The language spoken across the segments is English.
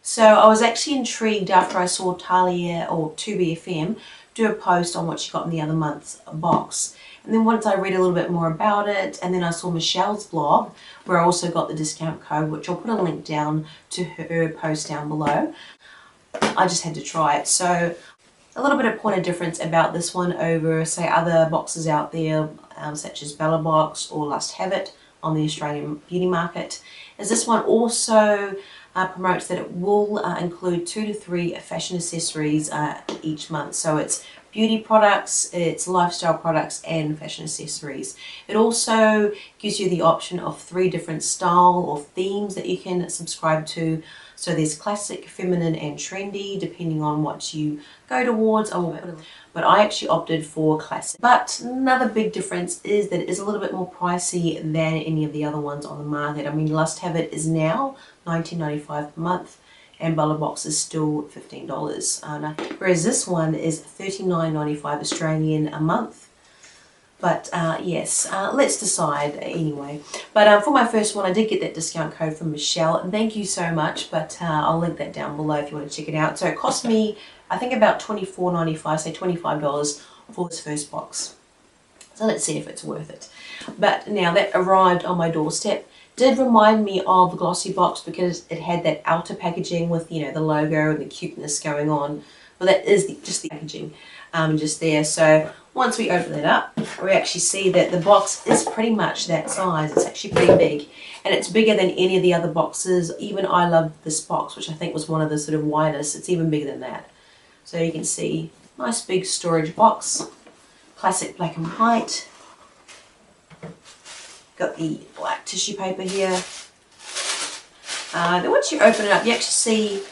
So I was actually intrigued after I saw Talia or 2BFM do a post on what she got in the other month's box. And then once I read a little bit more about it, and then I saw Michelle's blog, where I also got the discount code, which I'll put a link down to her post down below. I just had to try it. So a little bit of point of difference about this one over, say, other boxes out there, such as Bella Box or Lust Have It on the Australian beauty market, is this one also promotes that it will include 2 to 3 fashion accessories each month. So it's beauty products, it's lifestyle products, and fashion accessories. It also gives you the option of 3 different style or themes that you can subscribe to. So there's classic, feminine, and trendy, depending on what you go towards. But I actually opted for classic. But another big difference is that it is a little bit more pricey than any of the other ones on the market. I mean, Lust Have It is now $19.95 per month, and Bella Box is still $15. Whereas this one is $39.95 Australian a month. But yes, let's decide anyway. But for my first one, I did get that discount code from Michelle. And thank you so much. But I'll link that down below if you want to check it out. So it cost me, I think, about $24.95, say $25 for this first box. So let's see if it's worth it. But now that arrived on my doorstep, did remind me of the glossy box because it had that outer packaging with, you know, the logo and the cuteness going on. But that is just the packaging just there. So once we open it up, we actually see that the box is pretty much that size. It's actually pretty big, and it's bigger than any of the other boxes. Even I love this box, which I think was one of the sort of widest. It's even bigger than that. So you can see, nice big storage box, classic black and white. Got the black tissue paper here. Then once you open it up, you actually see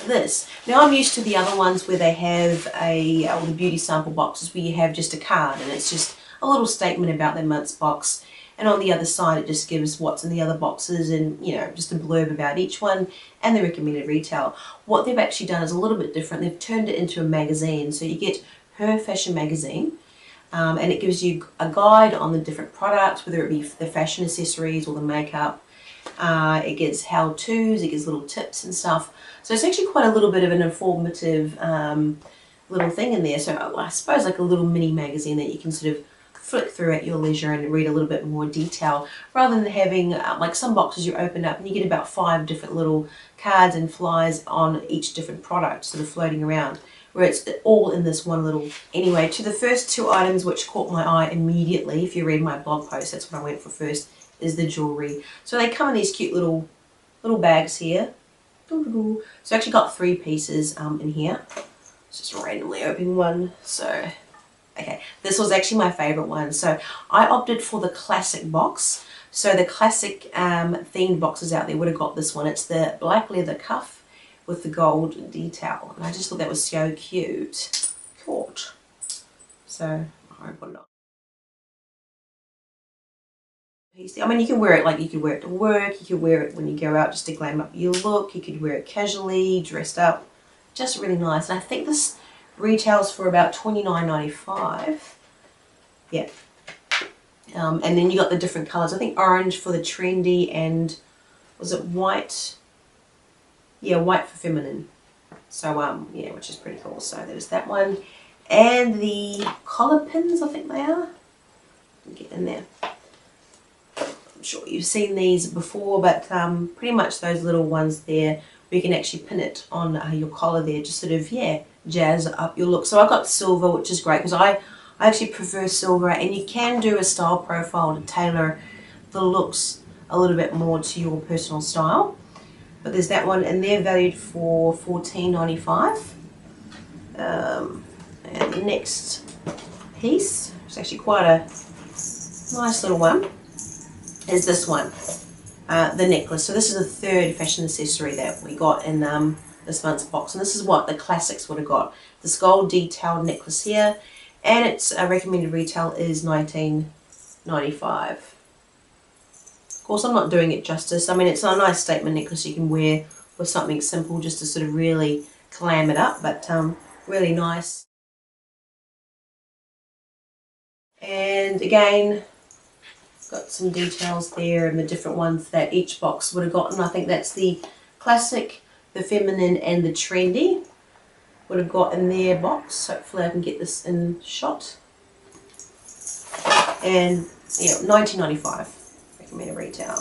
this. Now I'm used to the other ones where they have all the beauty sample boxes where you have just a card and it's just a little statement about their month's box, and on the other side it just gives what's in the other boxes and, you know, just a blurb about each one and the recommended retail. What they've actually done is a little bit different. They've turned it into a magazine, so you get her fashion magazine. And it gives you a guide on the different products, whether it be the fashion accessories or the makeup. It gives how-tos, it gives little tips and stuff. So it's actually quite a little bit of an informative little thing in there. So I suppose like a little mini magazine that you can sort of flick through at your leisure and read a little bit more detail, rather than having like some boxes you open up and you get about 5 different little cards and flyers on each different product sort of floating around, where it's all in this one little. Anyway, to the first 2 items which caught my eye immediately, if you read my blog post, that's what I went for first, is the jewellery. So they come in these cute little bags here. So I actually got 3 pieces in here. Just randomly opening one. So, okay, this was actually my favourite one. So I opted for the classic box. So the classic themed boxes out there would have got this one. It's the black leather cuff with the gold detail, and I just thought that was so cute. Caught. So I put it on. I mean, you can wear it like you could wear it to work, you could wear it when you go out just to glam up your look, you could wear it casually, dressed up, just really nice. And I think this retails for about $29.95. Yeah. And then you got the different colours. I think orange for the trendy, and was it white? Yeah, white for feminine. So yeah, which is pretty cool. So there's that one. And the collar pins, I think they are. Get in there. I'm sure you've seen these before, but pretty much those little ones there where you can actually pin it on your collar there, just sort of, yeah, jazz up your look. So I got silver, which is great because I actually prefer silver, and you can do a style profile to tailor the looks a little bit more to your personal style. But there's that one, and they're valued for $14.95. And the next piece, which is actually quite a nice little one, is this one, the necklace. So this is the 3rd fashion accessory that we got in this month's box, and this is what the classics would have got. This gold detailed necklace here, and its recommended retail is $19.95. Of course, I'm not doing it justice. I mean, it's a nice statement necklace you can wear with something simple just to sort of really glam it up, but really nice. And again, got some details there and the different ones that each box would have gotten. I think that's the classic the feminine and the trendy would have got in their box. Hopefully I can get this in shot. And yeah, $19.95 recommended retail.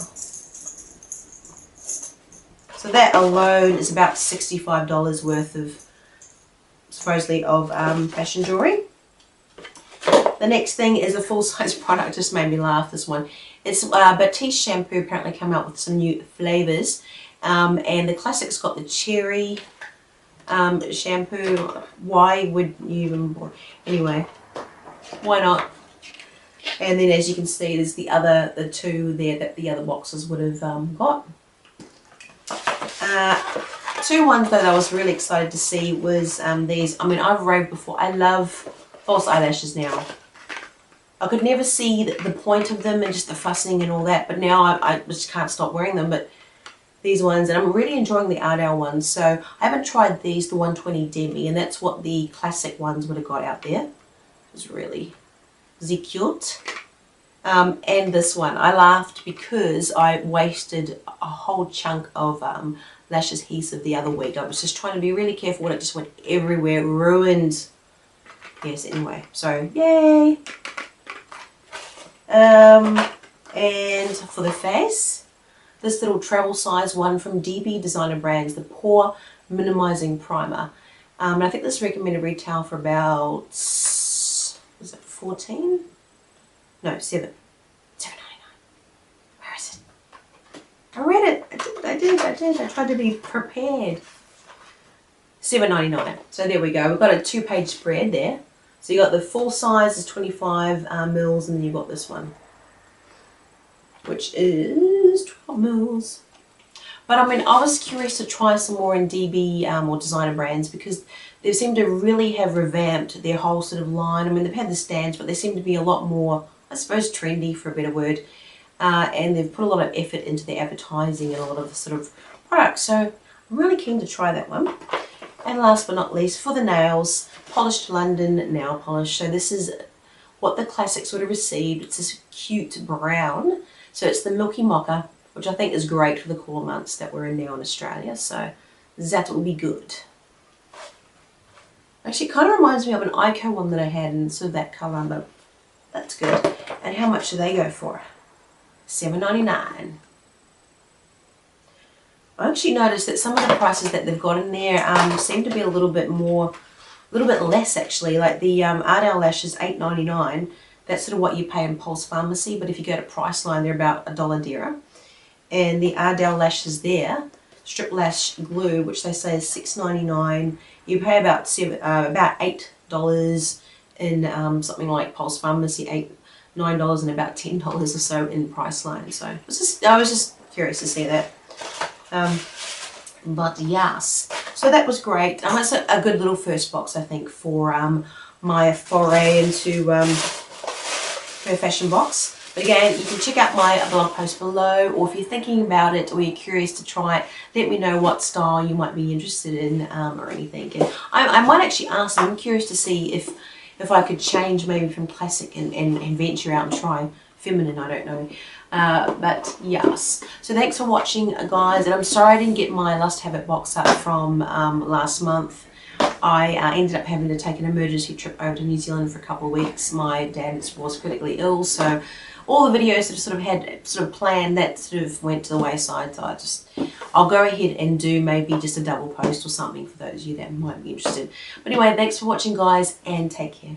So that alone is about $65 worth of, supposedly, of fashion jewelry. The next thing is a full-size product. Just made me laugh, this one. It's Batiste shampoo apparently come out with some new flavors. And the classic's got the cherry shampoo. Why would you even... Anyway, why not? And then as you can see, there's the two there that the other boxes would have got. Two ones though that I was really excited to see was these. I mean, I've raved before. I love false eyelashes now. I could never see the point of them and just the fussing and all that, but now I just can't stop wearing them. But these ones, and I'm really enjoying the Ardell ones. So I haven't tried these, the 120 Demi, and that's what the classic ones would have got out there. It's really cute. And this one, I laughed because I wasted a whole chunk of lash adhesive the other week. I was just trying to be really careful and it just went everywhere, ruined. Yes, anyway, so yay. And for the face, this little travel size one from DB Designer Brands, the Pore Minimizing Primer. And I think this recommended retail for about, was it 14? No, 7. $7.99. Where is it? I read it. I did. I tried to be prepared. $7.99. So there we go. We've got a 2-page spread there. So you got the full size is 25 mils, and then you've got this one, which is 12 mils. But I mean, I was curious to try some more in DB or Designer Brands because they seem to really have revamped their whole sort of line. I mean, they've had the stands, but they seem to be a lot more, I suppose, trendy for a better word. And they've put a lot of effort into their advertising and a lot of the sort of products. So I'm really keen to try that one. And last but not least, for the nails, Polished London Nail Polish. So this is what the classics would have received. It's this cute brown. So it's the Milky Mocha, which I think is great for the cooler months that we're in now in Australia. So that will be good. Actually, it kind of reminds me of an Ico one that I had in sort of that colour, but that's good. And how much do they go for? $7.99. I actually noticed that some of the prices that they've got in there seem to be a little bit less actually. Like the Ardell lashes, $8.99. That's sort of what you pay in Pulse Pharmacy, but if you go to Priceline, they're about $1 dearer. And the Ardell lashes there, Strip Lash Glue, which they say is $6.99. You pay about $8 in something like Pulse Pharmacy, $9 and about $10 or so in Priceline. So I was just curious to see that. But yes, so that was great. That's a good little first box, I think, for my foray into her fashion box. But again, you can check out my blog post below, or if you're thinking about it or you're curious to try it, let me know what style you might be interested in or anything. And I might actually ask them. I'm curious to see if I could change maybe from classic and venture out and try feminine. I don't know. But yes, so thanks for watching, guys, and I'm sorry I didn't get my Lust Habit box up from last month. I ended up having to take an emergency trip over to New Zealand for a couple of weeks. My dad was critically ill, so all the videos that I had planned, that sort of went to the wayside. So I'll go ahead and do maybe just a double post or something for those of you that might be interested. But anyway, thanks for watching, guys, and take care.